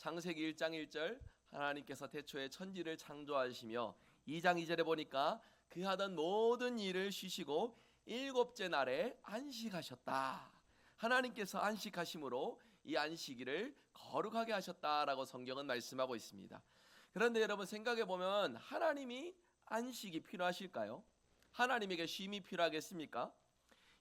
창세기 1장 1절 하나님께서 태초에 천지를 창조하시며 2장 2절에 보니까 그 하던 모든 일을 쉬시고 일곱째 날에 안식하셨다. 하나님께서 안식하심으로 이 안식일을 거룩하게 하셨다라고 성경은 말씀하고 있습니다. 그런데 여러분 생각해 보면 하나님이 안식이 필요하실까요? 하나님에게 쉼이 필요하겠습니까?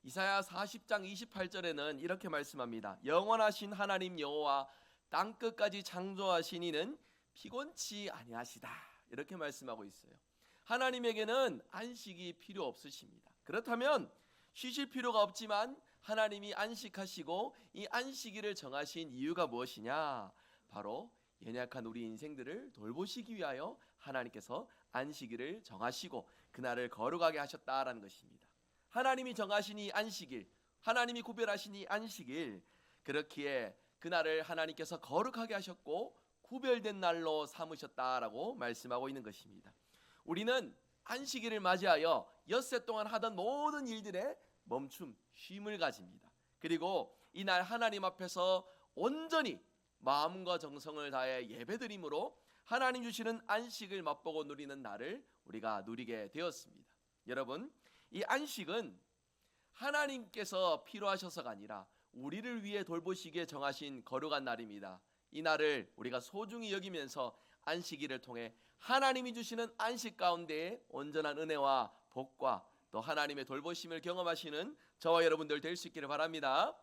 이사야 40장 28절에는 이렇게 말씀합니다. 영원하신 하나님 여호와 땅 끝까지 창조하신 이는 피곤치 아니하시다. 이렇게 말씀하고 있어요. 하나님에게는 안식이 필요 없으십니다. 그렇다면 쉬실 필요가 없지만 하나님이 안식하시고 이 안식일을 정하신 이유가 무엇이냐? 바로 연약한 우리 인생들을 돌보시기 위하여 하나님께서 안식일을 정하시고 그날을 거룩하게 하셨다라는 것입니다. 하나님이 정하신 이 안식일, 하나님이 구별하신 이 안식일, 그렇기에 그날을 하나님께서 거룩하게 하셨고 구별된 날로 삼으셨다라고 말씀하고 있는 것입니다. 우리는 안식일을 맞이하여 엿새 동안 하던 모든 일들에 멈춤, 쉼을 가집니다. 그리고 이날 하나님 앞에서 온전히 마음과 정성을 다해 예배드림으로 하나님 주시는 안식을 맛보고 누리는 날을 우리가 누리게 되었습니다. 여러분, 이 안식은 하나님께서 필요하셔서가 아니라 우리를 위해 돌보시기에 정하신 거룩한 날입니다. 이 날을 우리가 소중히 여기면서 안식일을 통해 하나님이 주시는 안식 가운데에 온전한 은혜와 복과 또 하나님의 돌보심을 경험하시는 저와 여러분들 될 수 있기를 바랍니다.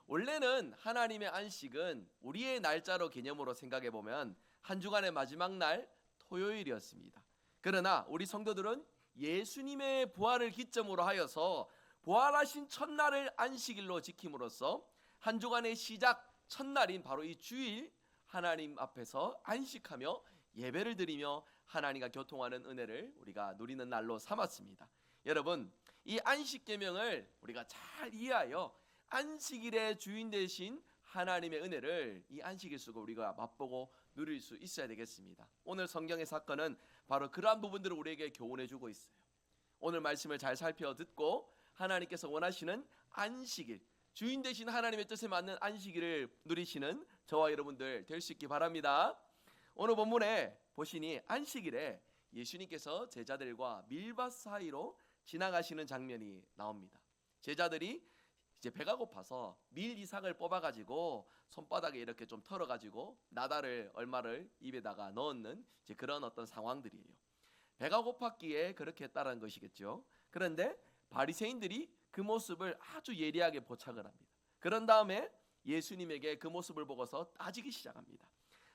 원래는 하나님의 안식은 우리의 날짜로 개념으로 생각해 보면 한 주간의 마지막 날 토요일이었습니다. 그러나 우리 성도들은 예수님의 부활을 기점으로 하여서 부활하신 첫날을 안식일로 지킴으로써 한 주간의 시작 첫날인 바로 이 주일 하나님 앞에서 안식하며 예배를 드리며 하나님과 교통하는 은혜를 우리가 누리는 날로 삼았습니다. 여러분, 이 안식 계명을 우리가 잘 이해하여 안식일의 주인 되신 하나님의 은혜를 이 안식일 쓰고 우리가 맛보고 누릴 수 있어야 되겠습니다. 오늘 성경의 사건은 바로 그러한 부분들을 우리에게 교훈해 주고 있어요. 오늘 말씀을 잘 살펴 듣고 하나님께서 원하시는 안식일, 주인 되신 하나님의 뜻에 맞는 안식일을 누리시는 저와 여러분들 될 수 있기 바랍니다. 오늘 본문에 보시니 안식일에 예수님께서 제자들과 밀밭 사이로 지나가시는 장면이 나옵니다. 제자들이 이제 배가 고파서 밀 이삭을 뽑아가지고 손바닥에 이렇게 좀 털어가지고 나달을 얼마를 입에다가 넣는 이제 그런 어떤 상황들이에요. 배가 고팠기에 그렇게 했다는 것이겠죠. 그런데 바리새인들이 그 모습을 아주 예리하게 포착을 합니다. 그런 다음에 예수님에게 그 모습을 보고서 따지기 시작합니다.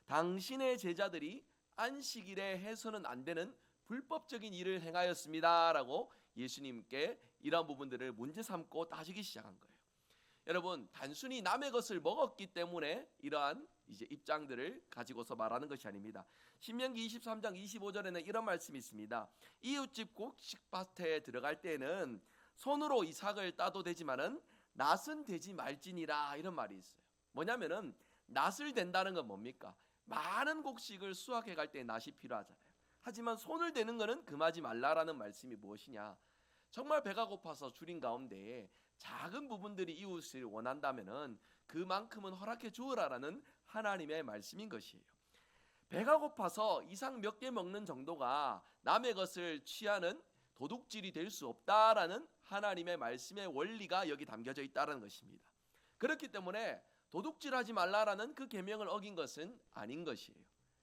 당신의 제자들이 안식일에 해서는 안 되는 불법적인 일을 행하였습니다 라고 예수님께 이러한 부분들을 문제 삼고 따지기 시작한 거예요. 여러분, 단순히 남의 것을 먹었기 때문에 이러한 이제 입장들을 가지고서 말하는 것이 아닙니다. 신명기 23장 25절에는 이런 말씀이 있습니다. 이웃집 곡식밭에 들어갈 때는 손으로 이삭을 따도 되지만은 낫은 되지 말지니라, 이런 말이 있어요. 뭐냐면은 낫을 댄다는 건 뭡니까? 많은 곡식을 수확해 갈 때 낫이 필요하잖아요. 하지만 손을 대는 것은 금하지 말라라는 말씀이 무엇이냐? 정말 배가 고파서 줄인 가운데 작은 부분들이 이웃을 원한다면은 그만큼은 허락해 주어라라는 하나님의 말씀인 것이에요. 배가 고파서 이삭 몇 개 먹는 정도가 남의 것을 취하는 도둑질이 될 수 없다라는 하나님의 말씀의 원리가 여기 담겨져 있다는 것입니다. 그렇기 때문에 도둑질하지 말라라는 그 계명을 어긴 것은 아닌 것이에요.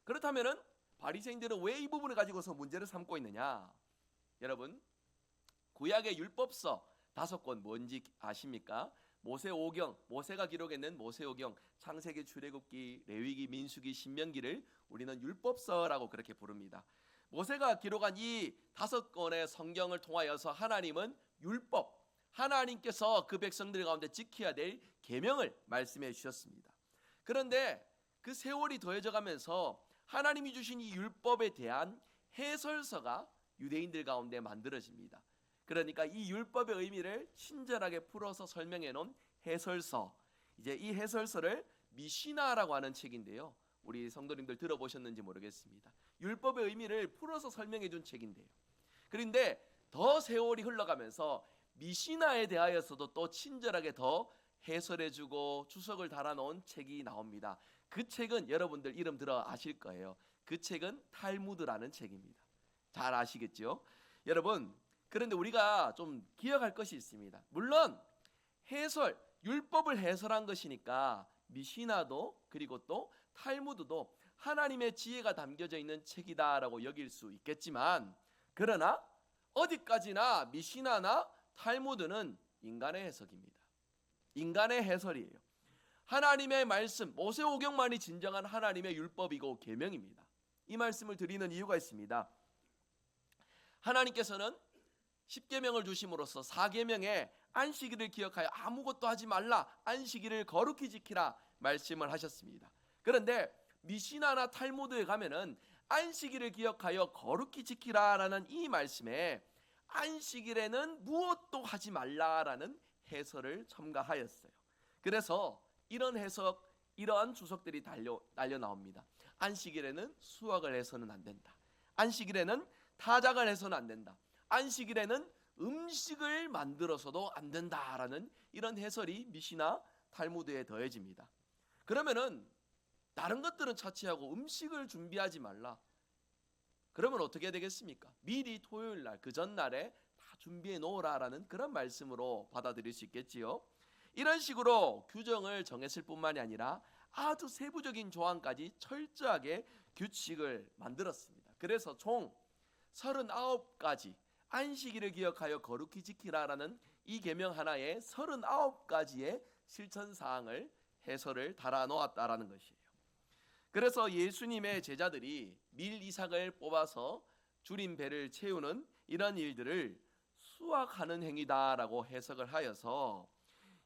그렇다면은 바리새인들은 왜 이 부분을 가지고서 문제를 삼고 있느냐? 여러분, 구약의 율법서 5권 뭔지 아십니까? 모세오경, 모세가 기록했는 모세오경, 창세기, 출애굽기, 레위기, 민수기, 신명기를 우리는 율법서라고 그렇게 부릅니다. 모세가 기록한 이 5권의 성경을 통하여서 하나님은 율법, 하나님께서 그 백성들 가운데 지켜야 될 계명을 말씀해 주셨습니다. 그런데 그 세월이 더해져 가면서 하나님이 주신 이 율법에 대한 해설서가 유대인들 가운데 만들어집니다. 그러니까 이 율법의 의미를 친절하게 풀어서 설명해 놓은 해설서, 이제 이 해설서를 미시나라고 하는 책인데요, 우리 성도님들 들어보셨는지 모르겠습니다. 율법의 의미를 풀어서 설명해 준 책인데요, 그런데 더 세월이 흘러가면서 미시나에 대하여서도 또 친절하게 더 해설해 주고 주석을 달아놓은 책이 나옵니다. 그 책은 여러분들 이름 들어 아실 거예요. 그 책은 탈무드라는 책입니다. 잘 아시겠죠? 여러분, 그런데 우리가 좀 기억할 것이 있습니다. 물론 해설, 율법을 해설한 것이니까 미시나도 그리고 또 탈무드도 하나님의 지혜가 담겨져 있는 책이다라고 여길 수 있겠지만, 그러나 어디까지나 미시나나 탈무드는 인간의 해석입니다. 인간의 해설이에요. 하나님의 말씀, 모세오경만이 진정한 하나님의 율법이고 계명입니다. 이 말씀을 드리는 이유가 있습니다. 하나님께서는 10계명을 주심으로써 4계명에 안식일을 기억하여 아무것도 하지 말라, 안식일을 거룩히 지키라 말씀을 하셨습니다. 그런데 미시나나 탈무드에 가면은 안식일을 기억하여 거룩히 지키라라는 이 말씀에 안식일에는 무엇도 하지 말라라는 해설을 첨가하였어요. 그래서 이런 해석, 이러한 주석들이 달려 나옵니다. 안식일에는 수확을 해서는 안 된다. 안식일에는 타작을 해서는 안 된다. 안식일에는 음식을 만들어서도 안 된다라는 이런 해설이 미시나 탈무드에 더해집니다. 그러면은 다른 것들은 차치하고 음식을 준비하지 말라. 그러면 어떻게 되겠습니까? 미리 토요일 날, 그 전날에 다 준비해 놓으라라는 그런 말씀으로 받아들일 수 있겠지요. 이런 식으로 규정을 정했을 뿐만이 아니라 아주 세부적인 조항까지 철저하게 규칙을 만들었습니다. 그래서 총 39가지 안식일을 기억하여 거룩히 지키라라는 이 계명 하나에 39가지의 실천사항을 해설을 달아놓았다라는 것이에요. 그래서 예수님의 제자들이 밀 이삭을 뽑아서 줄인 배를 채우는 이런 일들을 수확하는 행위다라고 해석을 하여서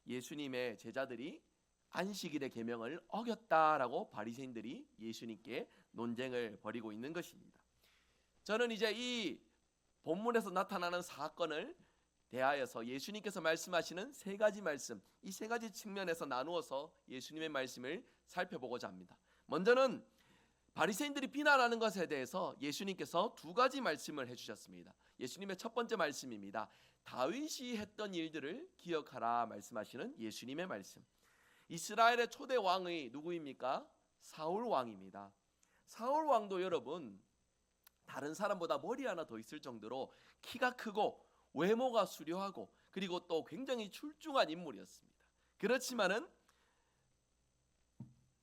예수님의 제자들이 안식일의 계명을 어겼다라고 바리새인들이 예수님께 논쟁을 벌이고 있는 것입니다. 저는 이제 이 본문에서 나타나는 사건을 대하여서 예수님께서 말씀하시는 세 가지 말씀, 이 세 가지 측면에서 나누어서 예수님의 말씀을 살펴보고자 합니다. 먼저는 바리새인들이 비난하는 것에 대해서 예수님께서 두 가지 말씀을 해주셨습니다. 예수님의 첫 번째 말씀입니다. 다윗이 했던 일들을 기억하라 말씀하시는 예수님의 말씀. 이스라엘의 초대 왕이 누구입니까? 사울 왕입니다. 사울 왕도 여러분 다른 사람보다 머리 하나 더 있을 정도로 키가 크고 외모가 수려하고 그리고 또 굉장히 출중한 인물이었습니다. 그렇지만은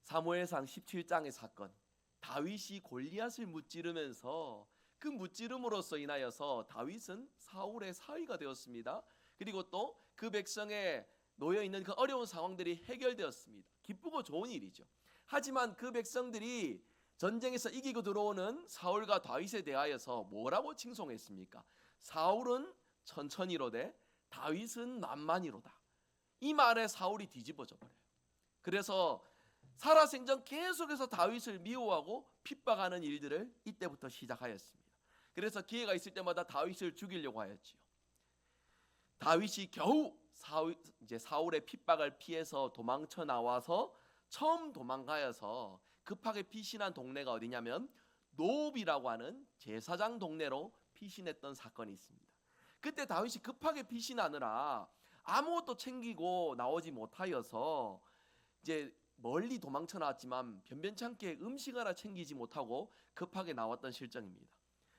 사무엘상 17장의 사건, 다윗이 골리앗을 무찌르면서 그 무찌름으로써 인하여서 다윗은 사울의 사위가 되었습니다. 그리고 또 그 백성에 놓여 있는 그 어려운 상황들이 해결되었습니다. 기쁘고 좋은 일이죠. 하지만 그 백성들이 전쟁에서 이기고 들어오는 사울과 다윗에 대하여서 뭐라고 칭송했습니까? 사울은 천천히로되 다윗은 만만히로다. 이 말에 사울이 뒤집어져 버려요. 그래서 살아생전 계속해서 다윗을 미워하고 핍박하는 일들을 이때부터 시작하였습니다. 그래서 기회가 있을 때마다 다윗을 죽이려고 하였지요. 다윗이 겨우 사울의 핍박을 피해서 도망쳐 나와서 처음 도망가여서 급하게 피신한 동네가 어디냐면 노읍이라고 하는 제사장 동네로 피신했던 사건이 있습니다. 그때 다윗이 급하게 피신하느라 아무것도 챙기고 나오지 못하여서 이제 멀리 도망쳐 나왔지만 변변찮게 음식 하나 챙기지 못하고 급하게 나왔던 실정입니다.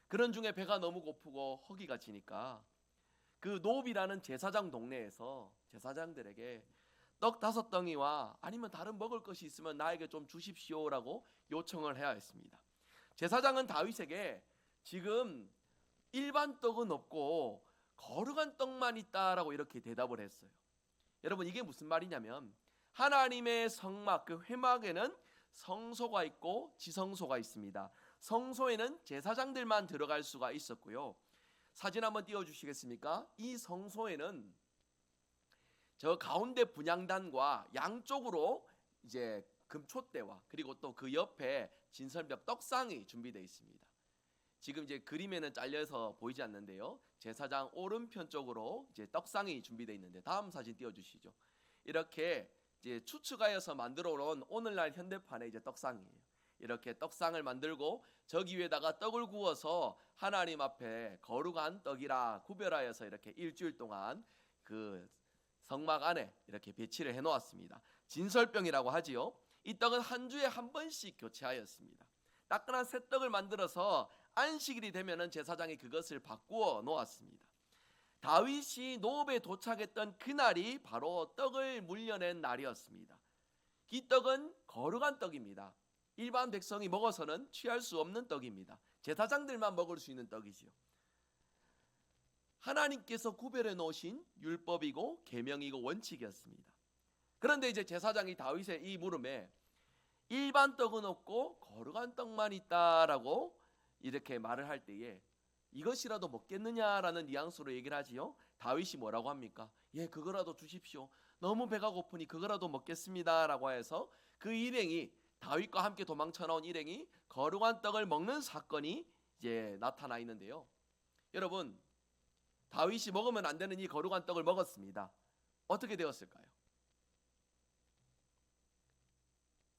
그런 중에 배가 너무 고프고 허기가 지니까 그 노읍이라는 제사장 동네에서 제사장들에게 떡 5덩이와 아니면 다른 먹을 것이 있으면 나에게 좀 주십시오라고 요청을 해야 했습니다. 제사장은 다윗에게 지금 일반 떡은 없고 거룩한 떡만 있다라고 이렇게 대답을 했어요. 여러분 이게 무슨 말이냐면 하나님의 성막, 그 회막에는 성소가 있고 지성소가 있습니다. 성소에는 제사장들만 들어갈 수가 있었고요. 사진 한번 띄워주시겠습니까? 이 성소에는 저 가운데 분향단과 양쪽으로 이제 금촛대와 그리고 또 그 옆에 진설벽 떡상이 준비되어 있습니다. 지금 이제 그림에는 잘려서 보이지 않는데요. 제사장 오른편 쪽으로 이제 떡상이 준비되어 있는데 다음 사진 띄워주시죠. 이렇게 이제 추측하여서 만들어 놓은 오늘날 현대판의 이제 떡상이에요. 이렇게 떡상을 만들고 저기 위에다가 떡을 구워서 하나님 앞에 거룩한 떡이라 구별하여서 이렇게 일주일 동안 그 성막 안에 이렇게 배치를 해 놓았습니다. 진설병이라고 하지요. 이 떡은 한 주에 한 번씩 교체하였습니다. 따끈한 새 떡을 만들어서 안식일이 되면은 제사장이 그것을 바꾸어 놓았습니다. 다윗이 노브에 도착했던 그날이 바로 떡을 물려낸 날이었습니다. 이 떡은 거룩한 떡입니다. 일반 백성이 먹어서는 취할 수 없는 떡입니다. 제사장들만 먹을 수 있는 떡이지요. 하나님께서 구별해 놓으신 율법이고 계명이고 원칙이었습니다. 그런데 이제 제사장이 다윗의 이 물음에 일반 떡은 없고 거룩한 떡만 있다라고 이렇게 말을 할 때에 이것이라도 먹겠느냐라는 뉘앙스로 얘기를 하지요. 다윗이 뭐라고 합니까? 예, 그거라도 주십시오. 너무 배가 고프니 그거라도 먹겠습니다라고 해서 그 일행이, 다윗과 함께 도망쳐 나온 일행이 거룩한 떡을 먹는 사건이 이제 나타나 있는데요. 여러분, 다윗이 먹으면 안 되는 이 거룩한 떡을 먹었습니다. 어떻게 되었을까요?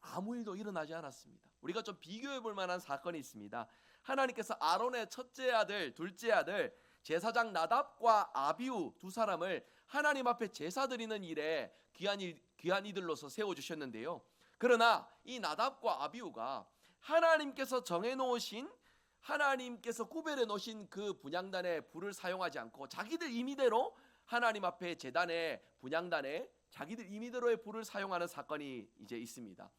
아무 일도 일어나지 않았습니다. 우리가 좀 비교해 볼 만한 사건이 있습니다. 하나님께서 아론의 첫째 아들, 둘째 아들 제사장 나답과 아비후 두 사람을 하나님 앞에 제사 드리는 일에 귀한 이들로서 세워주셨는데요. 그러나 이 나답과 아비후가 하나님께서 정해놓으신, 하나님께서 구별해 놓으신 그 분향단에 불을 사용하지 않고 자기들 임의대로 하나님 앞에 제단에, 분향단에 자기들 임의대로의 불을 사용하는 사건이 이제 있습니다.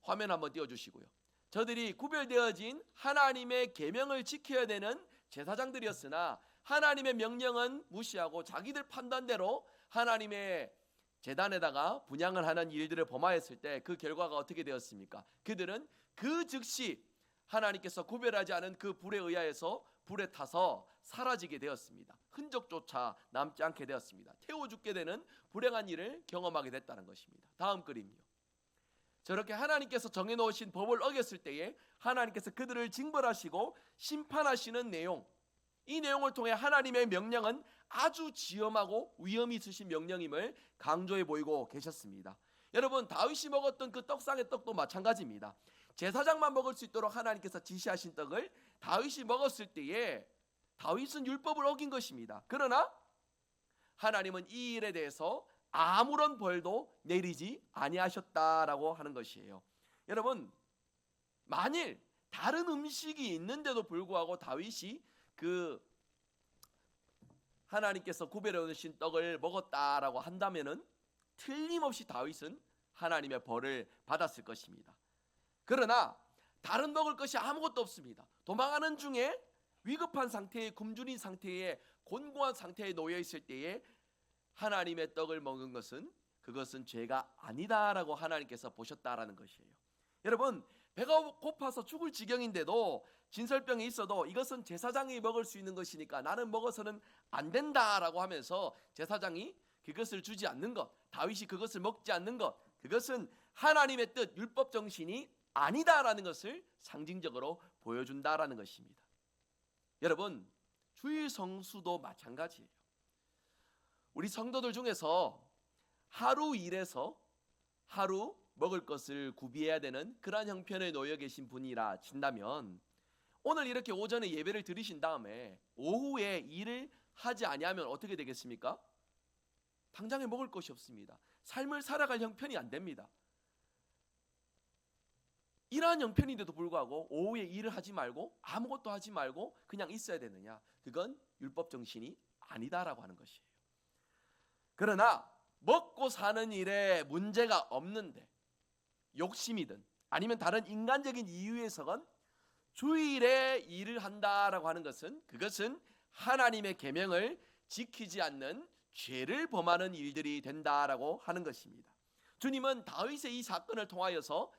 화면 한번 띄워주시고요. 저들이 구별되어진 하나님의 계명을 지켜야 되는 제사장들이었으나 하나님의 명령은 무시하고 자기들 판단대로 하나님의 제단에다가 분향을 하는 일들을 범하였을 때 그 결과가 어떻게 되었습니까? 그들은 그 즉시 하나님께서 구별하지 않은 그 불에 의하여서 불에 타서 사라지게 되었습니다. 흔적조차 남지 않게 되었습니다. 태워 죽게 되는 불행한 일을 경험하게 됐다는 것입니다. 다음 그림이요. 저렇게 하나님께서 정해놓으신 법을 어겼을 때에 하나님께서 그들을 징벌하시고 심판하시는 내용, 이 내용을 통해 하나님의 명령은 아주 지엄하고 위험이 있으신 명령임을 강조해 보이고 계셨습니다. 여러분, 다윗이 먹었던 그 떡상의 떡도 마찬가지입니다. 제사장만 먹을 수 있도록 하나님께서 지시하신 떡을 다윗이 먹었을 때에 다윗은 율법을 어긴 것입니다. 그러나 하나님은 이 일에 대해서 아무런 벌도 내리지 아니하셨다라고 하는 것이에요. 여러분, 만일 다른 음식이 있는데도 불구하고 다윗이 그 하나님께서 구별해 놓으신 떡을 먹었다라고 한다면은 틀림없이 다윗은 하나님의 벌을 받았을 것입니다. 그러나 다른 먹을 것이 아무것도 없습니다. 도망하는 중에 위급한 상태에, 굶주린 상태에, 곤고한 상태에 놓여 있을 때에 하나님의 떡을 먹은 것은, 그것은 죄가 아니다라고 하나님께서 보셨다라는 것이에요. 여러분, 배가 고파서 죽을 지경인데도, 진설병이 있어도 이것은 제사장이 먹을 수 있는 것이니까 나는 먹어서는 안 된다라고 하면서 제사장이 그것을 주지 않는 것, 다윗이 그것을 먹지 않는 것, 그것은 하나님의 뜻, 율법 정신이 아니다라는 것을 상징적으로 보여준다라는 것입니다. 여러분, 주일 성수도 마찬가지예요. 우리 성도들 중에서 하루 일해서 하루 먹을 것을 구비해야 되는 그러한 형편에 놓여 계신 분이라 친다면, 오늘 이렇게 오전에 예배를 드리신 다음에 오후에 일을 하지 아니하면 어떻게 되겠습니까? 당장에 먹을 것이 없습니다. 삶을 살아갈 형편이 안 됩니다. 이러한 형편인데도 불구하고 오후에 일을 하지 말고 아무것도 하지 말고 그냥 있어야 되느냐? 그건 율법 정신이 아니다라고 하는 것이에요. 그러나 먹고 사는 일에 문제가 없는데 욕심이든 아니면 다른 인간적인 이유에서건 주일에 일을 한다라고 하는 것은, 그것은 하나님의 계명을 지키지 않는 죄를 범하는 일들이 된다라고 하는 것입니다. 주님은 다윗의 이 사건을 통하여서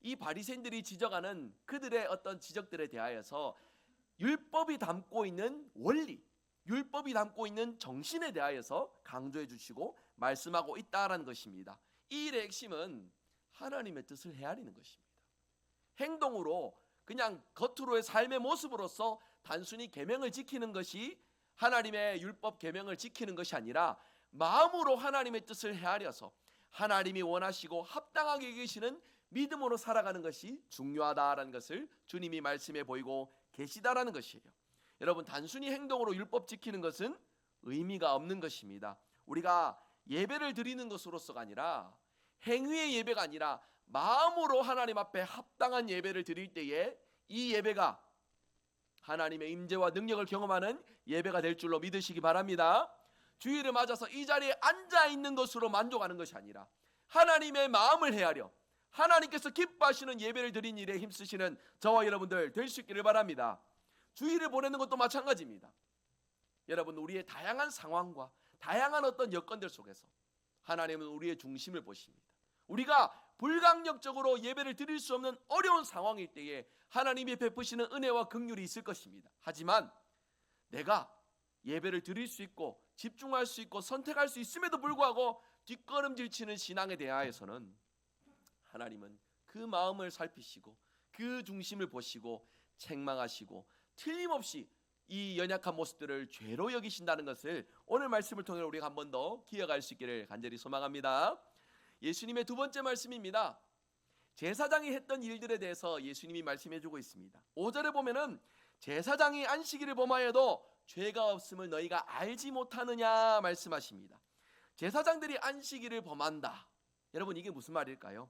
이 바리새인들이 지적하는 그들의 어떤 지적들에 대하여서 율법이 담고 있는 원리, 율법이 담고 있는 정신에 대하여서 강조해 주시고 말씀하고 있다라는 것입니다. 이 일의 핵심은 하나님의 뜻을 헤아리는 것입니다. 행동으로, 그냥 겉으로의 삶의 모습으로서 단순히 계명을 지키는 것이 하나님의 율법 계명을 지키는 것이 아니라 마음으로 하나님의 뜻을 헤아려서 하나님이 원하시고 합당하게 계시는 믿음으로 살아가는 것이 중요하다라는 것을 주님이 말씀해 보이고 계시다라는 것이에요. 여러분, 단순히 행동으로 율법 지키는 것은 의미가 없는 것입니다. 우리가 예배를 드리는 것으로서가 아니라, 행위의 예배가 아니라 마음으로 하나님 앞에 합당한 예배를 드릴 때에 이 예배가 하나님의 임재와 능력을 경험하는 예배가 될 줄로 믿으시기 바랍니다. 주일을 맞아서 이 자리에 앉아 있는 것으로 만족하는 것이 아니라 하나님의 마음을 헤아려 하나님께서 기뻐하시는 예배를 드린 일에 힘쓰시는 저와 여러분들 될 수 있기를 바랍니다. 주일을 보내는 것도 마찬가지입니다. 여러분, 우리의 다양한 상황과 다양한 어떤 여건들 속에서 하나님은 우리의 중심을 보십니다. 우리가 불강력적으로 예배를 드릴 수 없는 어려운 상황일 때에 하나님이 베푸시는 은혜와 긍휼이 있을 것입니다. 하지만 내가 예배를 드릴 수 있고 집중할 수 있고 선택할 수 있음에도 불구하고 뒷걸음질 치는 신앙에 대하여서는 하나님은 그 마음을 살피시고 그 중심을 보시고 책망하시고 틀림없이 이 연약한 모습들을 죄로 여기신다는 것을 오늘 말씀을 통해 우리가 한 번 더 기억할 수 있기를 간절히 소망합니다. 예수님의 두 번째 말씀입니다. 제사장이 했던 일들에 대해서 예수님이 말씀해 주고 있습니다. 5절에 보면은 제사장이 안식일을 범하여도 죄가 없음을 너희가 알지 못하느냐 말씀하십니다. 제사장들이 안식일을 범한다. 여러분, 이게 무슨 말일까요?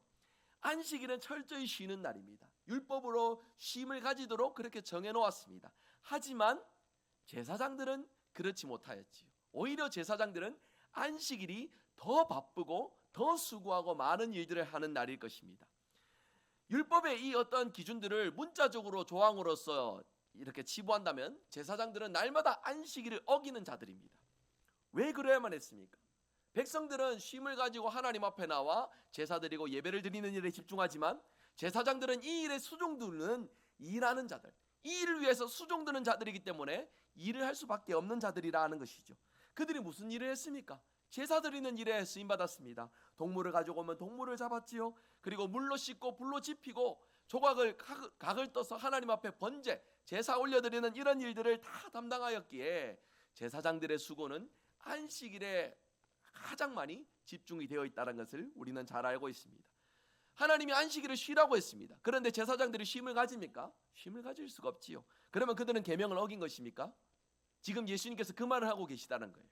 안식일은 철저히 쉬는 날입니다. 율법으로 쉼을 가지도록 그렇게 정해 놓았습니다. 하지만 제사장들은 그렇지 못하였지요. 오히려 제사장들은 안식일이 더 바쁘고 더 수고하고 많은 일들을 하는 날일 것입니다. 율법의 이 어떤 기준들을 문자적으로 조항으로서 이렇게 치부한다면 제사장들은 날마다 안식일을 어기는 자들입니다. 왜 그래야만 했습니까? 백성들은 쉼을 가지고 하나님 앞에 나와 제사 드리고 예배를 드리는 일에 집중하지만 제사장들은 이 일에 수종드는 일하는 자들, 이 일을 위해서 수종드는 자들이기 때문에 일을 할 수밖에 없는 자들이라 하는 것이죠. 그들이 무슨 일을 했습니까? 제사 드리는 일에 쓰임받았습니다. 동물을 가지고 오면 동물을 잡았지요. 그리고 물로 씻고 불로 지피고 조각을 각을 떠서 하나님 앞에 번제, 제사 올려드리는 이런 일들을 다 담당하였기에 제사장들의 수고는 안식일에 가장 많이 집중이 되어 있다는 것을 우리는 잘 알고 있습니다. 하나님이 안식일을 쉬라고 했습니다. 그런데 제사장들이 쉼을 가집니까? 쉼을 가질 수가 없지요. 그러면 그들은 계명을 어긴 것입니까? 지금 예수님께서 그 말을 하고 계시다는 거예요.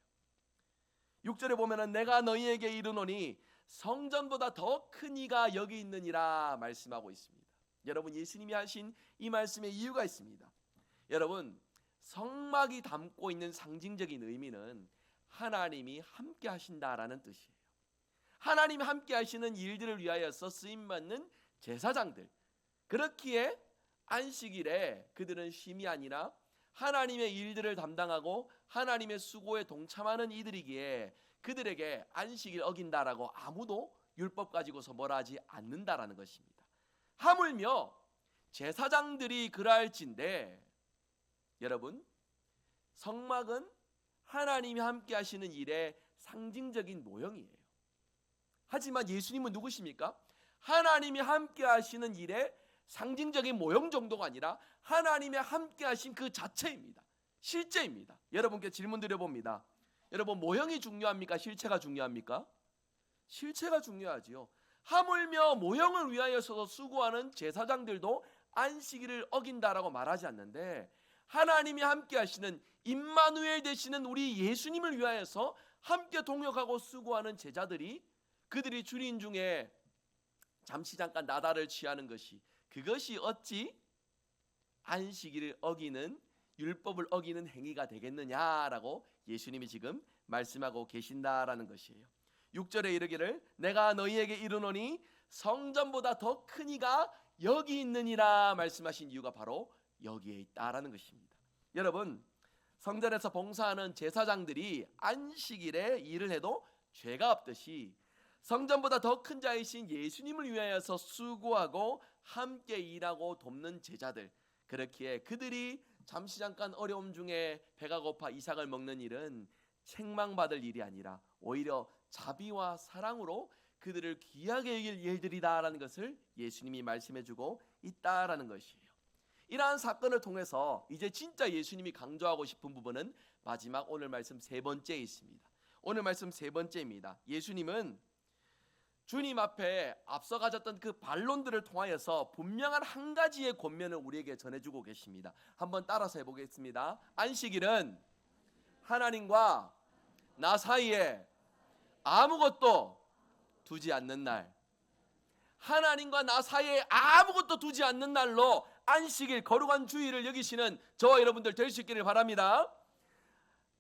6절에 보면은 내가 너희에게 이르노니 성전보다 더 큰 이가 여기 있느니라 말씀하고 있습니다. 여러분, 예수님이 하신 이 말씀에 이유가 있습니다. 여러분, 성막이 담고 있는 상징적인 의미는 하나님이 함께 하신다라는 뜻이에요. 하나님이 함께 하시는 일들을 위하여서 쓰임받는 제사장들, 그렇기에 안식일에 그들은 쉼이 아니라 하나님의 일들을 담당하고 하나님의 수고에 동참하는 이들이기에 그들에게 안식일 어긴다라고 아무도 율법 가지고서 뭐라 하지 않는다라는 것입니다. 하물며 제사장들이 그러할진대 여러분, 성막은 하나님이 함께 하시는 일의 상징적인 모형이에요. 하지만 예수님은 누구십니까? 하나님이 함께 하시는 일의 상징적인 모형 정도가 아니라 하나님의 함께 하신 그 자체입니다. 실제입니다. 여러분께 질문 드려봅니다. 여러분, 모형이 중요합니까? 실체가 중요합니까? 실체가 중요하지요. 하물며 모형을 위하여서 수고하는 제사장들도 안식일을 어긴다라고 말하지 않는데 하나님이 함께 하시는 임마누엘 되시는 우리 예수님을 위하여서 함께 동역하고 수고하는 제자들이 그들이 주린 중에 잠시 잠깐 나다를 취하는 것이 그것이 어찌 안식일을 어기는 율법을 어기는 행위가 되겠느냐라고 예수님이 지금 말씀하고 계신다라는 것이에요. 6절에 이르기를 내가 너희에게 이르노니 성전보다 더 큰 이가 여기 있느니라 말씀하신 이유가 바로 여기에 있다라는 것입니다. 여러분, 성전에서 봉사하는 제사장들이 안식일에 일을 해도 죄가 없듯이 성전보다 더 큰 자이신 예수님을 위하여서 수고하고 함께 일하고 돕는 제자들, 그렇기에 그들이 잠시 잠깐 어려움 중에 배가 고파 이삭을 먹는 일은 책망받을 일이 아니라 오히려 자비와 사랑으로 그들을 귀하게 여길 일들이다라는 것을 예수님이 말씀해주고 있다라는 것이에요. 이러한 사건을 통해서 이제 진짜 예수님이 강조하고 싶은 부분은 마지막 오늘 말씀 세 번째에 있습니다. 오늘 말씀 세 번째입니다. 예수님은 주님 앞에 앞서 가졌던 그 반론들을 통하여서 분명한 한 가지의 권면을 우리에게 전해주고 계십니다. 한번 따라서 해보겠습니다. 안식일은 하나님과 나 사이에 아무것도 두지 않는 날. 하나님과 나 사이에 아무것도 두지 않는 날로 안식일 거룩한 주일을 여기시는 저와 여러분들 될 수 있기를 바랍니다.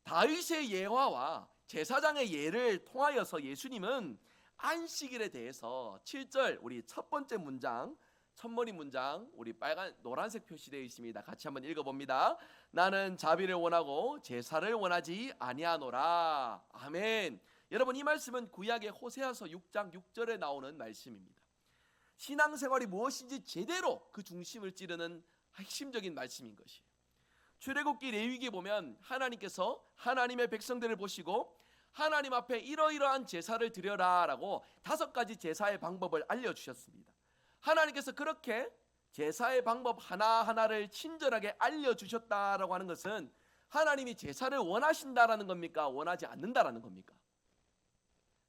다윗의 예화와 제사장의 예를 통하여서 예수님은 안식일에 대해서 7절 우리 첫 번째 문장 첫머리 문장 우리 빨간 노란색 표시되어 있습니다. 같이 한번 읽어봅니다. 나는 자비를 원하고 제사를 원하지 아니하노라. 아멘. 여러분, 이 말씀은 구약의 호세아서 6장 6절에 나오는 말씀입니다. 신앙생활이 무엇인지 제대로 그 중심을 찌르는 핵심적인 말씀인 것이에요. 출애굽기 레위기에 보면 하나님께서 하나님의 백성들을 보시고 하나님 앞에 이러이러한 제사를 드려라 라고 5가지 제사의 방법을 알려주셨습니다. 하나님께서 그렇게 제사의 방법 하나하나를 친절하게 알려주셨다라고 하는 것은 하나님이 제사를 원하신다라는 겁니까? 원하지 않는다라는 겁니까?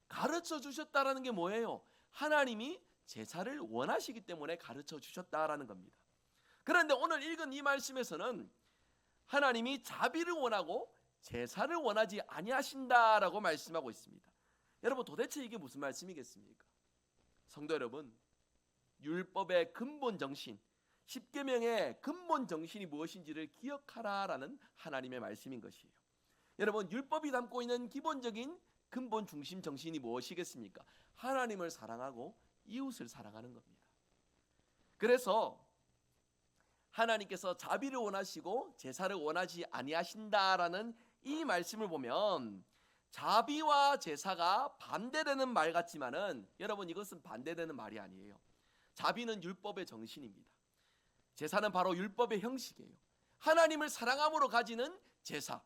가르쳐 주셨다라는 게 뭐예요? 하나님이 제사를 원하시기 때문에 가르쳐 주셨다라는 겁니다. 그런데 오늘 읽은 이 말씀에서는 하나님이 자비를 원하고 제사를 원하지 아니하신다라고 말씀하고 있습니다. 여러분, 도대체 이게 무슨 말씀이겠습니까? 성도 여러분, 율법의 근본 정신, 십계명의 근본 정신이 무엇인지를 기억하라라는 하나님의 말씀인 것이에요. 여러분, 율법이 담고 있는 기본적인 근본 중심 정신이 무엇이겠습니까? 하나님을 사랑하고 이웃을 사랑하는 겁니다. 그래서 하나님께서 자비를 원하시고 제사를 원하지 아니하신다라는 이 말씀을 보면 자비와 제사가 반대되는 말 같지만은 여러분, 이것은 반대되는 말이 아니에요. 자비는 율법의 정신입니다. 제사는 바로 율법의 형식이에요. 하나님을 사랑함으로 가지는 제사,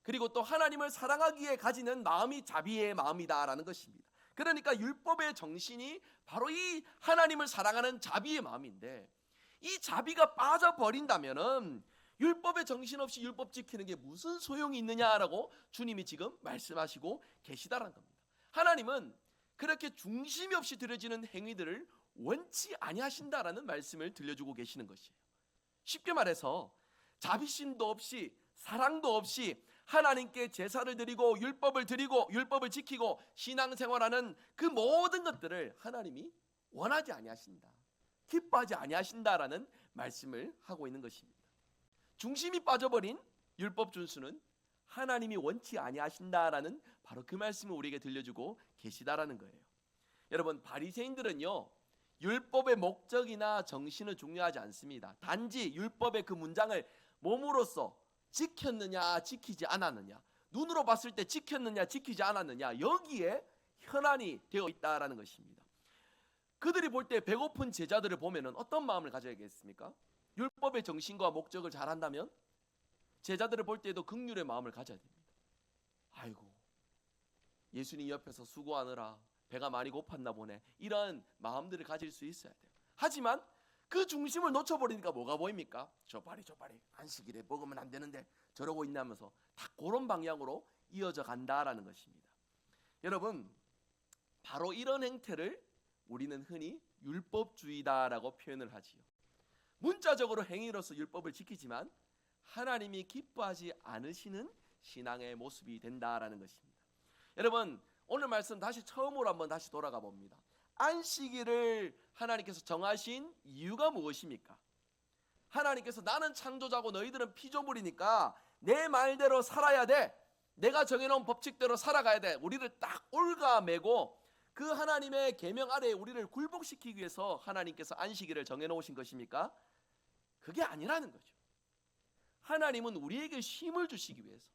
그리고 또 하나님을 사랑하기에 가지는 마음이 자비의 마음이다라는 것입니다. 그러니까 율법의 정신이 바로 이 하나님을 사랑하는 자비의 마음인데, 이 자비가 빠져버린다면은 율법의 정신없이 율법 지키는 게 무슨 소용이 있느냐라고 주님이 지금 말씀하시고 계시다라는 겁니다. 하나님은 그렇게 중심이 없이 드려지는 행위들을 원치 아니하신다라는 말씀을 들려주고 계시는 것이에요. 쉽게 말해서 자비심도 없이 사랑도 없이 하나님께 제사를 드리고 율법을 지키고 신앙생활하는 그 모든 것들을 하나님이 원하지 아니하신다, 기뻐하지 아니하신다라는 말씀을 하고 있는 것입니다. 중심이 빠져버린 율법 준수는 하나님이 원치 아니하신다라는 바로 그 말씀을 우리에게 들려주고 계시다라는 거예요. 여러분, 바리새인들은요, 율법의 목적이나 정신은 중요하지 않습니다. 단지 율법의 그 문장을 몸으로써 지켰느냐 지키지 않았느냐, 눈으로 봤을 때 지켰느냐 지키지 않았느냐, 여기에 현안이 되어 있다라는 것입니다. 그들이 볼 때 배고픈 제자들을 보면은 어떤 마음을 가져야겠습니까? 율법의 정신과 목적을 잘 한다면 제자들을 볼 때에도 긍휼의 마음을 가져야 됩니다. 아이고, 예수님 옆에서 수고하느라 배가 많이 고팠나 보네, 이런 마음들을 가질 수 있어야 돼요. 하지만 그 중심을 놓쳐버리니까 뭐가 보입니까? 저 발이 안식일에 먹으면 안 되는데 저러고 있냐면서 다 그런 방향으로 이어져 간다라는 것입니다. 여러분, 바로 이런 행태를 우리는 흔히 율법주의다라고 표현을 하지요. 문자적으로 행위로서 율법을 지키지만 하나님이 기뻐하지 않으시는 신앙의 모습이 된다라는 것입니다. 여러분, 오늘 말씀 처음으로 한번 돌아가 봅니다. 안식일을 하나님께서 정하신 이유가 무엇입니까? 하나님께서 나는 창조자고 너희들은 피조물이니까 내 말대로 살아야 돼, 내가 정해놓은 법칙대로 살아가야 돼, 우리를 딱 올가매고 그 하나님의 계명 아래에 우리를 굴복시키기 위해서 하나님께서 안식일을 정해놓으신 것입니까? 그게 아니라는 거죠. 하나님은 우리에게 쉼을 주시기 위해서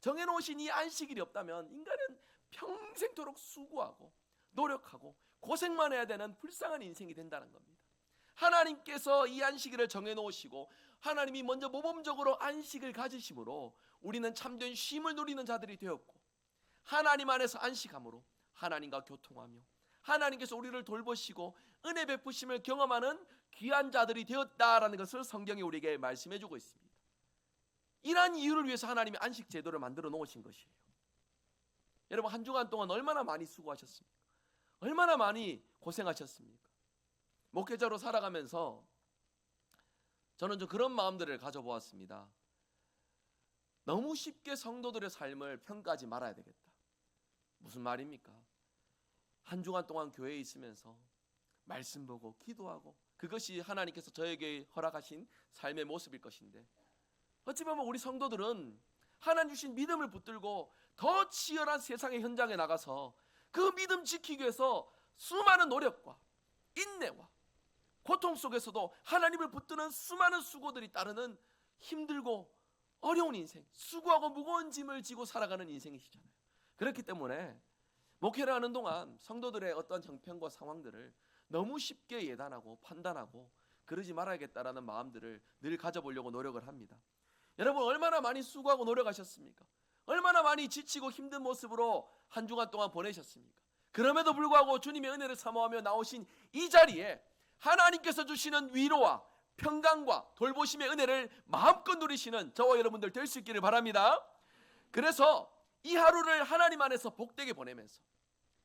정해놓으신 이 안식일이 없다면 인간은 평생토록 수고하고 노력하고 고생만 해야 되는 불쌍한 인생이 된다는 겁니다. 하나님께서 이 안식일을 정해놓으시고 하나님이 먼저 모범적으로 안식을 가지심으로 우리는 참된 쉼을 누리는 자들이 되었고, 하나님 안에서 안식함으로 하나님과 교통하며 하나님께서 우리를 돌보시고 은혜 베푸심을 경험하는 귀한 자들이 되었다라는 것을 성경이 우리에게 말씀해 주고 있습니다. 이러한 이유를 위해서 하나님이 안식 제도를 만들어 놓으신 것이에요. 여러분, 한 주간 동안 얼마나 많이 수고하셨습니까? 얼마나 많이 고생하셨습니까? 목회자로 살아가면서 저는 좀 그런 마음들을 가져보았습니다. 너무 쉽게 성도들의 삶을 평가하지 말아야 되겠다. 무슨 말입니까? 한 주간 동안 교회에 있으면서 말씀 보고 기도하고, 그것이 하나님께서 저에게 허락하신 삶의 모습일 것인데, 어찌 보면 우리 성도들은 하나님 주신 믿음을 붙들고 더 치열한 세상의 현장에 나가서 그 믿음 지키기 위해서 수많은 노력과 인내와 고통 속에서도 하나님을 붙드는 수많은 수고들이 따르는 힘들고 어려운 인생, 수고하고 무거운 짐을 지고 살아가는 인생이시잖아요. 그렇기 때문에 목회를 하는 동안 성도들의 어떤 형편과 상황들을 너무 쉽게 예단하고 판단하고 그러지 말아야겠다라는 마음들을 늘 가져보려고 노력을 합니다. 여러분, 얼마나 많이 수고하고 노력하셨습니까? 얼마나 많이 지치고 힘든 모습으로 한 주간 동안 보내셨습니까? 그럼에도 불구하고 주님의 은혜를 사모하며 나오신 이 자리에 하나님께서 주시는 위로와 평강과 돌보심의 은혜를 마음껏 누리시는 저와 여러분들 될 수 있기를 바랍니다. 그래서 이 하루를 하나님 안에서 복되게 보내면서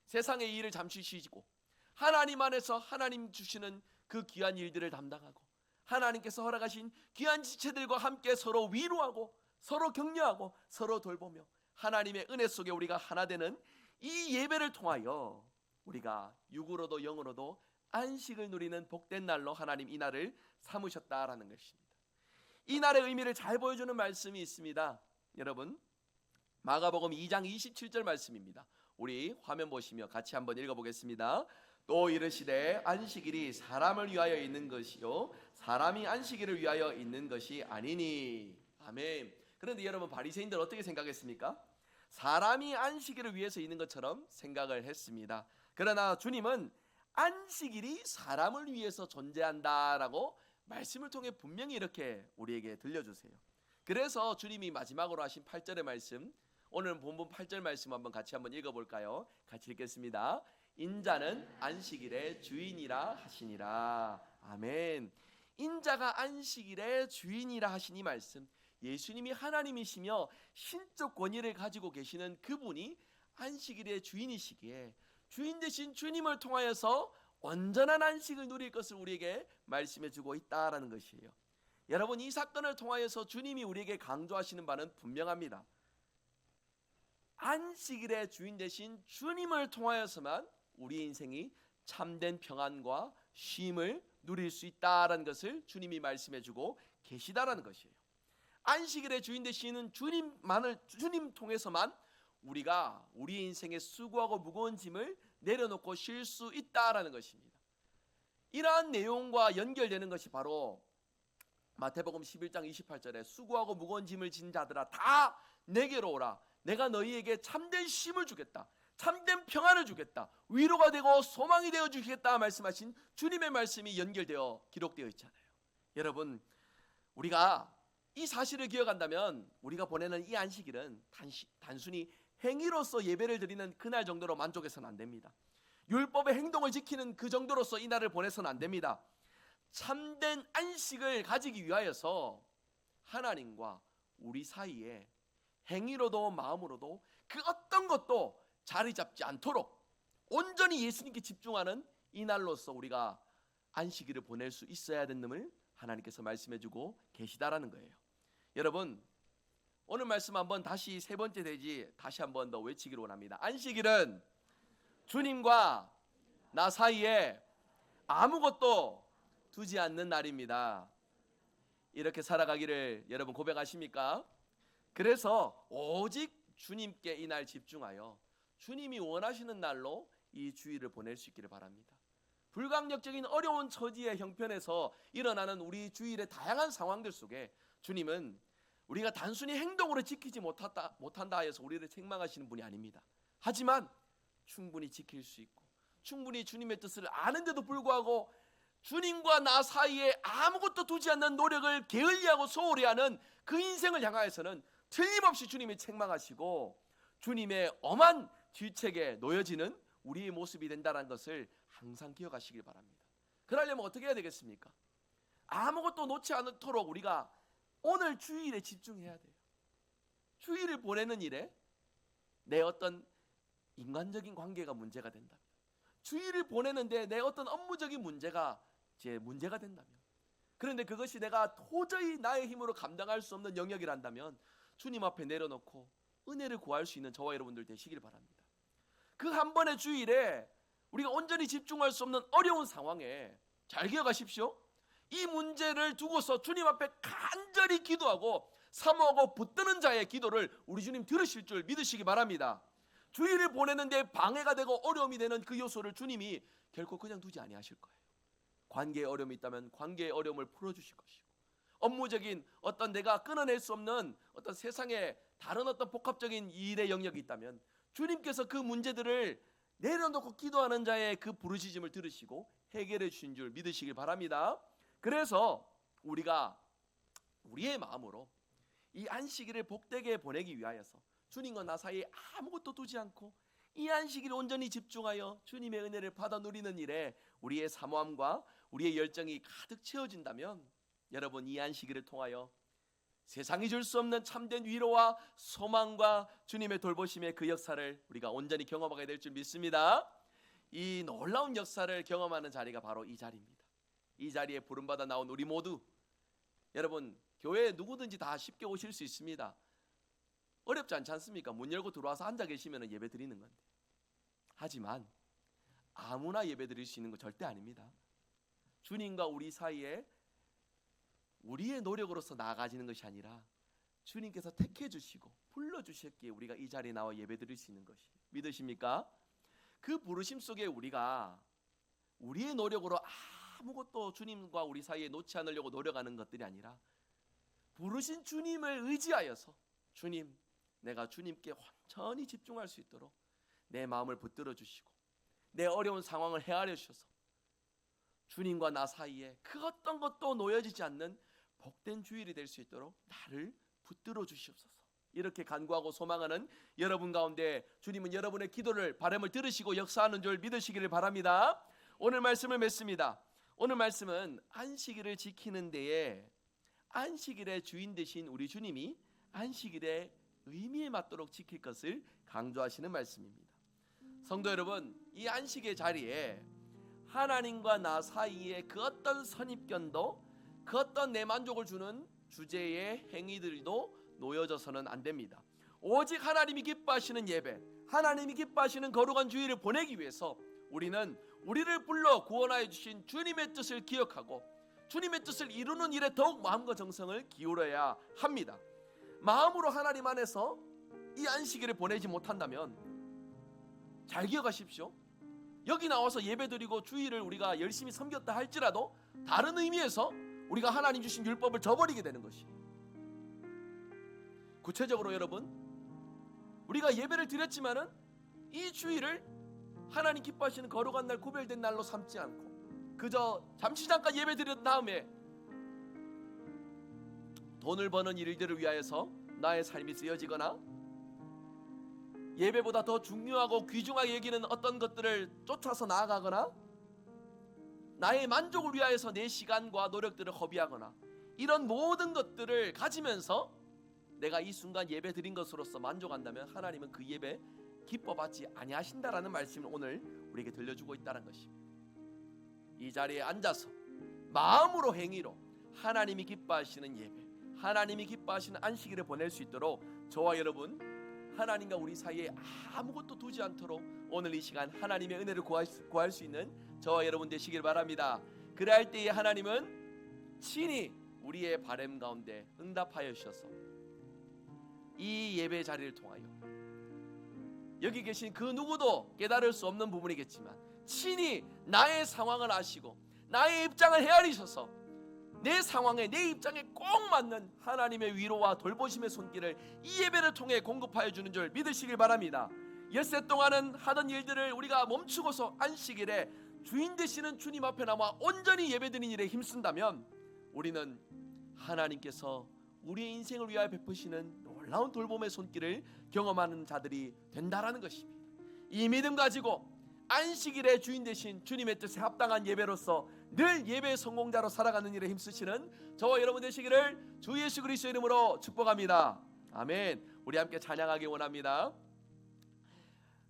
세상의 일을 잠시 쉬시고 하나님 안에서 하나님 주시는 그 귀한 일들을 담당하고 하나님께서 허락하신 귀한 지체들과 함께 서로 위로하고 서로 격려하고 서로 돌보며 하나님의 은혜 속에 우리가 하나 되는 이 예배를 통하여 우리가 육으로도 영으로도 안식을 누리는 복된 날로 하나님 이 날을 삼으셨다라는 것입니다. 이 날의 의미를 잘 보여주는 말씀이 있습니다. 여러분, 마가복음 2장 27절 말씀입니다. 우리 화면 보시며 같이 한번 읽어보겠습니다. 또 이르시되 안식일이 사람을 위하여 있는 것이요 사람이 안식일을 위하여 있는 것이 아니니. 아멘. 그런데 여러분, 바리새인들 어떻게 생각했습니까? 사람이 안식일을 위해서 있는 것처럼 생각을 했습니다. 그러나 주님은 안식일이 사람을 위해서 존재한다라고 말씀을 통해 분명히 이렇게 우리에게 들려주세요. 그래서 주님이 마지막으로 하신 8절의 말씀, 오늘 본문 8절 말씀 같이 한번 읽어볼까요? 같이 읽겠습니다. 인자는 안식일의 주인이라 하시니라. 아멘. 인자가 안식일의 주인이라 하신 이 말씀, 예수님이 하나님이시며 신적 권위를 가지고 계시는 그분이 안식일의 주인이시기에 주인 되신 주님을 통하여서 온전한 안식을 누릴 것을 우리에게 말씀해 주고 있다라는 것이에요. 여러분, 이 사건을 통하여서 주님이 우리에게 강조하시는 바는 분명합니다. 안식일의 주인 되신 주님을 통하여서만 우리 인생이 참된 평안과 쉼을 누릴 수 있다라는 것을 주님이 말씀해 주고 계시다라는 것이에요. 안식일의 주인 되시는 주님 통해서만 우리가 우리 인생의 수고하고 무거운 짐을 내려놓고 쉴 수 있다라는 것입니다. 이러한 내용과 연결되는 것이 바로 마태복음 11장 28절에 수고하고 무거운 짐을 진 자들아 다 내게로 오라. 내가 너희에게 참된 쉼을 주겠다. 참된 평안을 주겠다. 위로가 되고 소망이 되어 주겠다 말씀하신 주님의 말씀이 연결되어 기록되어 있잖아요. 여러분, 우리가 이 사실을 기억한다면 우리가 보내는 이 안식일은 단순히 행위로서 예배를 드리는 그날 정도로 만족해서는 안 됩니다. 율법의 행동을 지키는 그 정도로서 이 날을 보내서는 안 됩니다. 참된 안식을 가지기 위하여서 하나님과 우리 사이에 행위로도 마음으로도 그 어떤 것도 자리 잡지 않도록 온전히 예수님께 집중하는 이 날로서 우리가 안식일을 보낼 수 있어야 되는을 하나님께서 말씀해주고 계시다라는 거예요. 여러분, 오늘 말씀 한번 다시 세 번째 되지 다시 한번 더 외치기로 원합니다. 안식일은 주님과 나 사이에 아무것도 두지 않는 날입니다. 이렇게 살아가기를 여러분 고백하십니까? 그래서 오직 주님께 이 날 집중하여 주님이 원하시는 날로 이 주일을 보낼 수 있기를 바랍니다. 불강력적인 어려운 처지의 형편에서 일어나는 우리 주일의 다양한 상황들 속에 주님은 우리가 단순히 행동으로 지키지 못한다 해서 우리를 책망하시는 분이 아닙니다. 하지만 충분히 지킬 수 있고 충분히 주님의 뜻을 아는데도 불구하고 주님과 나 사이에 아무것도 두지 않는 노력을 게을리하고 소홀히 하는 그 인생을 향하여서는 틀림없이 주님이 책망하시고 주님의 엄한 질책에 놓여지는 우리의 모습이 된다는 것을 항상 기억하시길 바랍니다. 그러려면 어떻게 해야 되겠습니까? 아무것도 놓지 않도록 우리가 오늘 주일에 집중해야 돼요. 주일을 보내는 일에 내 어떤 인간적인 관계가 문제가 된다면, 주일을 보내는데 내 어떤 업무적인 문제가 된다면, 그런데 그것이 내가 도저히 나의 힘으로 감당할 수 없는 영역이란다면 주님 앞에 내려놓고 은혜를 구할 수 있는 저와 여러분들 되시길 바랍니다. 그 한 번의 주일에 우리가 온전히 집중할 수 없는 어려운 상황에 잘 기억하십시오. 이 문제를 두고서 주님 앞에 간절히 기도하고 사모하고 붙드는 자의 기도를 우리 주님 들으실 줄 믿으시기 바랍니다. 주일을 보내는데 방해가 되고 어려움이 되는 그 요소를 주님이 결코 그냥 두지 아니하실 거예요. 관계에 어려움이 있다면 관계의 어려움을 풀어주실 것이고, 업무적인 어떤 내가 끊어낼 수 없는 어떤 세상의 다른 어떤 복합적인 일의 영역이 있다면 주님께서 그 문제들을 내려놓고 기도하는 자의 그 부르짖음을 들으시고 해결해 주신 줄 믿으시길 바랍니다. 그래서 우리가 우리의 마음으로 이 안식일을 복되게 보내기 위하여서 주님과 나 사이에 아무것도 두지 않고 이 안식일을 온전히 집중하여 주님의 은혜를 받아 누리는 일에 우리의 사모함과 우리의 열정이 가득 채워진다면 여러분, 이 안식일을 통하여 세상이 줄 수 없는 참된 위로와 소망과 주님의 돌보심의 그 역사를 우리가 온전히 경험하게 될 줄 믿습니다. 이 놀라운 역사를 경험하는 자리가 바로 이 자리입니다. 이 자리에 부름받아 나온 우리 모두, 여러분, 교회에 누구든지 다 쉽게 오실 수 있습니다. 어렵지 않지 않습니까? 문 열고 들어와서 앉아 계시면 예배 드리는 건데. 하지만 아무나 예배 드릴 수 있는 거 절대 아닙니다. 주님과 우리 사이에 우리의 노력으로서 나아가지는 것이 아니라 주님께서 택해 주시고 불러 주셨기에 우리가 이 자리에 나와 예배 드릴 수 있는 것이, 믿으십니까? 그 부르심 속에 우리가 우리의 노력으로 아무것도 주님과 우리 사이에 놓지 않으려고 노력하는 것들이 아니라 부르신 주님을 의지하여서, 주님, 내가 주님께 완전히 집중할 수 있도록 내 마음을 붙들어 주시고 내 어려운 상황을 헤아려 주셔서 주님과 나 사이에 그 어떤 것도 놓여지지 않는 복된 주일이 될 수 있도록 나를 붙들어 주시옵소서. 이렇게 간구하고 소망하는 여러분 가운데 주님은 여러분의 기도를, 바람을 들으시고 역사하는 줄 믿으시기를 바랍니다. 오늘 말씀을 맺습니다. 오늘 말씀은 안식일을 지키는 데에 안식일의 주인 되신 우리 주님이 안식일의 의미에 맞도록 지킬 것을 강조하시는 말씀입니다. 성도 여러분, 이 안식의 자리에 하나님과 나 사이에 그 어떤 선입견도, 그 어떤 내 만족을 주는 주제의 행위들도 놓여져서는 안 됩니다. 오직 하나님이 기뻐하시는 예배, 하나님이 기뻐하시는 거룩한 주일을 보내기 위해서 우리는 우리를 불러 구원하여 주신 주님의 뜻을 기억하고 주님의 뜻을 이루는 일에 더욱 마음과 정성을 기울여야 합니다. 마음으로 하나님 안에서 이 안식일을 보내지 못한다면 잘 기억하십시오. 여기 나와서 예배드리고 주일을 우리가 열심히 섬겼다 할지라도 다른 의미에서 우리가 하나님 주신 율법을 저버리게 되는 것이, 구체적으로 여러분, 우리가 예배를 드렸지만은 이 주일을 하나님 기뻐하시는 거룩한 날, 구별된 날로 삼지 않고 그저 잠시 잠깐 예배 드린 다음에 돈을 버는 일들을 위하여서 나의 삶이 쓰여지거나 예배보다 더 중요하고 귀중하게 여기는 어떤 것들을 쫓아서 나아가거나 나의 만족을 위하여서 내 시간과 노력들을 허비하거나 이런 모든 것들을 가지면서 내가 이 순간 예배 드린 것으로서 만족한다면 하나님은 그 예배 기뻐받지 아니하신다라는 말씀을 오늘 우리에게 들려주고 있다는 것입니다. 이 자리에 앉아서 마음으로, 행위로 하나님이 기뻐하시는 예배, 하나님이 기뻐하시는 안식일을 보낼 수 있도록 저와 여러분, 하나님과 우리 사이에 아무것도 두지 않도록 오늘 이 시간 하나님의 은혜를 구할 수 있는 저와 여러분 되시길 바랍니다. 그래할 때에 하나님은 친히 우리의 바람 가운데 응답하여 주셔서 이 예배 자리를 통하여 여기 계신 그 누구도 깨달을 수 없는 부분이겠지만 친히 나의 상황을 아시고 나의 입장을 헤아리셔서 내 상황에, 내 입장에 꼭 맞는 하나님의 위로와 돌보심의 손길을 이 예배를 통해 공급하여 주는 줄 믿으시길 바랍니다. 엿새 동안은 하던 일들을 우리가 멈추고서 안식일에 주인 되시는 주님 앞에 나와 온전히 예배드리는 일에 힘쓴다면 우리는 하나님께서 우리의 인생을 위하여 베푸시는 놀라운 돌봄의 손길을 경험하는 자들이 된다라는 것입니다. 이 믿음 가지고 안식일의 주인 되신 주님의 뜻에 합당한 예배로서 늘 예배의 성공자로 살아가는 일에 힘쓰시는 저와 여러분 되시기를 주 예수 그리스도의 이름으로 축복합니다. 아멘. 우리 함께 찬양하기 원합니다.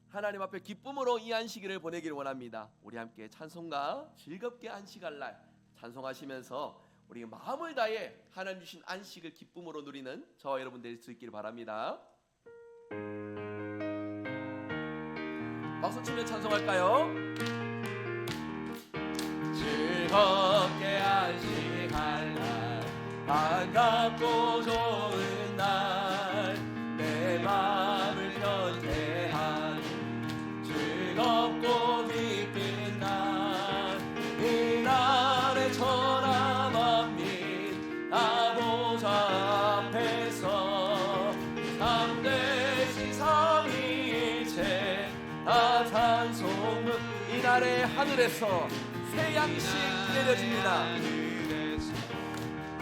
하나님 앞에 기쁨으로 이 안식일을 보내기를 원합니다. 우리 함께 찬송가 즐겁게 안식할 날 찬송하시면서 우리 마음을 다해 하나님 주신 안식을 기쁨으로 누리는 저와 여러분 될 수 있기를 바랍니다. 박수 치며 찬송할까요? 즐겁게 안식할 날, 반갑고 좋은 날, 내 맘을 편태하니 즐겁고 기쁜 날, 이날의 천하 만민 아보자 앞에서 참되신 삼위일체 다 찬송문. 이날의 하늘에서 새 양식 내려집니다.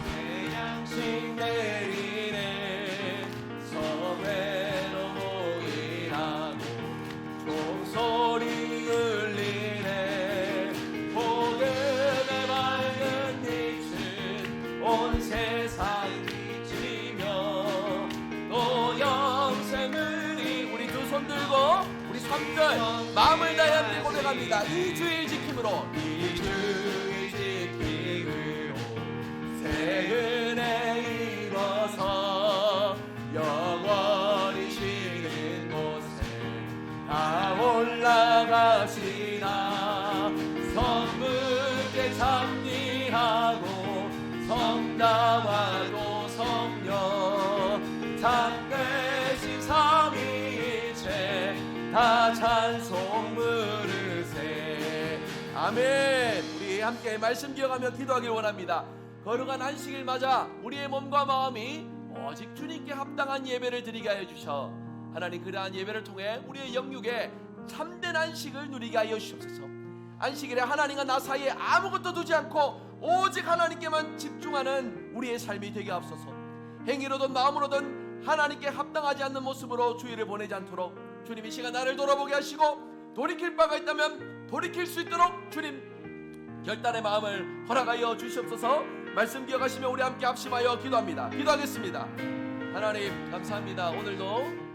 새 양식 내리네. 성회로 모이라고 종소리 울리네. 복음의 밝은 빛은 온 세상 비치며 또 영생을. 우리 두 손 들고 우리 3절 마음을 다해 함께 고백합니다. 이 주일 지킴으로, 이 주일 지킴으로 새 은혜 입어서 영원히 쉬는 곳에 다 올라가시나. 성문에 참리하고 성자와도 성령 참되신 삼위일체 다 찬송 부르세. 아멘. 우리 함께 말씀 기억하며 기도하길 원합니다. 거룩한 안식일 맞아 우리의 몸과 마음이 오직 주님께 합당한 예배를 드리게 하여 주셔. 하나님, 그러한 예배를 통해 우리의 영육에 참된 안식을 누리게 하여 주옵소서. 안식일에 하나님과 나 사이에 아무것도 두지 않고 오직 하나님께만 집중하는 우리의 삶이 되게 하옵소서. 행위로든 마음으로든 하나님께 합당하지 않는 모습으로 주일을 보내지 않도록 주님 이 시간 나를 돌아보게 하시고, 돌이킬 바가 있다면 돌이킬 수 있도록 주님 결단의 마음을 허락하여 주시옵소서. 말씀 기억하시며 우리 함께 합심하여 기도합니다. 기도하겠습니다. 하나님 감사합니다. 오늘도